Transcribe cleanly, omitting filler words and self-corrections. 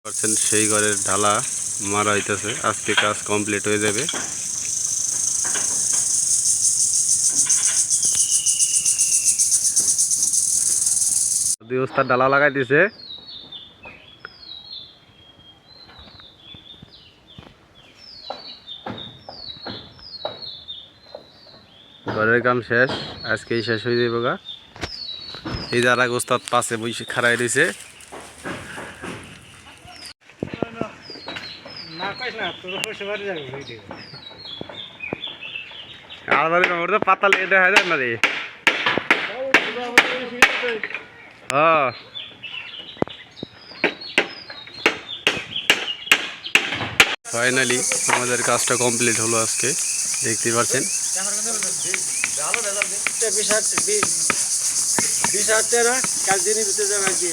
পারছেন সেই ঘরের ঢালা মারা হইতেছে। আজকে কাজ কমপ্লিট হয়ে যাবে। দুই ওস্তাদ ঢালা লাগাই দিছে। ঘরের কাম শেষ, আজকেই শেষ হয়ে যাবে গা। এই যারা ওস্তাদ পাশে বসে খাড়াই রয়েছে। পাতা লেগে দেখা যায় না রে। ফাইনালি আমাদের কাজটা কমপ্লিট হলো আজকে, দেখতে পাচ্ছেন। কাল দিনই দিতে যাবে আর কি।